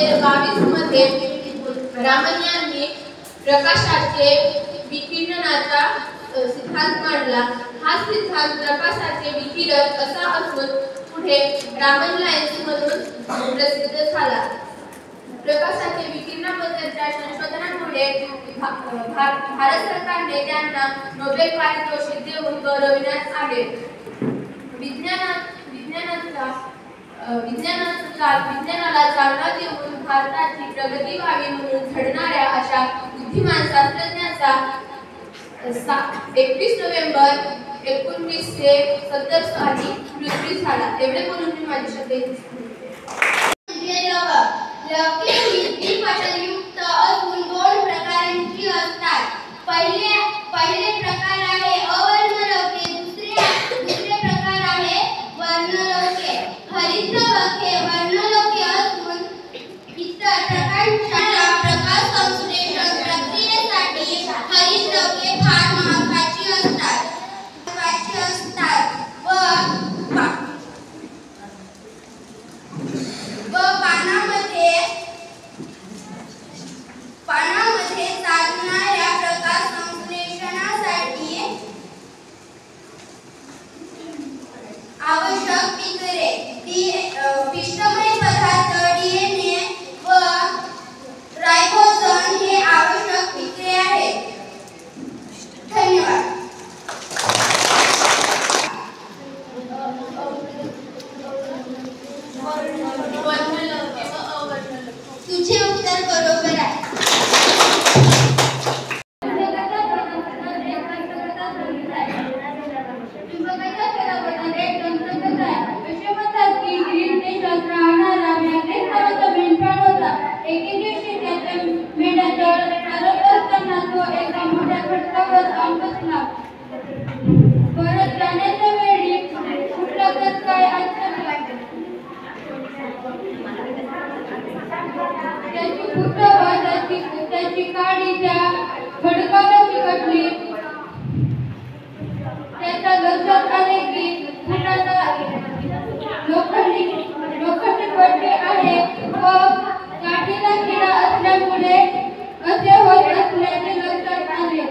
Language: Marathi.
2022 मध्ये रामन यांनी प्रकाशाचे विकिरणाचा सिद्धांत मांडला। हा सिद्धांत प्रकाशाचे विकिरण असा असून पुढे रामन लाईन्स म्हणून प्रसिद्ध झाला। प्रकाशाचे विकिरणाबद्दलच्या संशोधनामुळे भारत सरकारने त्यांना नोबेल पारितोषिक देऊन गौरविण्यात आले। विज्ञानाला चालना देऊन भारताची प्रगती व्हावी म्हणून झडणाऱ्या अशा बुद्धिमान शास्त्रज्ञाचा 21 नोव्हेंबर 1970 साली मृत्यू झाला। एवढे बोलून मी माझे शब्द लौकिक ही द्विपदयुक्त असून दोन प्रकारांची असतात। पहिले प्रकार आहे अवर्णलौके, दुसरे प्रकार आहे वर्णलौके। हरित लौके वर्णलौके असून इतर प्रकारच्या प्रकाश संश्लेषण प्रक्रियेसाठी हरित लौके फार महत्त्वाची असतात पानामध्ये चालणाऱ्या प्रकाश संश्लेषणासाठी आवश्यक पितरे पिष्टमय पदार्थ डीएनए व रायबोझोम हे आवश्यक पितरे आहेत। धन्यवाद। तुझे उत्तर बरोबर आहे। परत जाण्याच्या वेळी कुठला तर काय त्याची त्याची काडी त्या खडकाला चिकटली। त्याच्या लक्षात आले की लोखंडी पट्टे आहे व काठीला किडा असल्यामुळे असे होत असल्याचे लक्षात आले।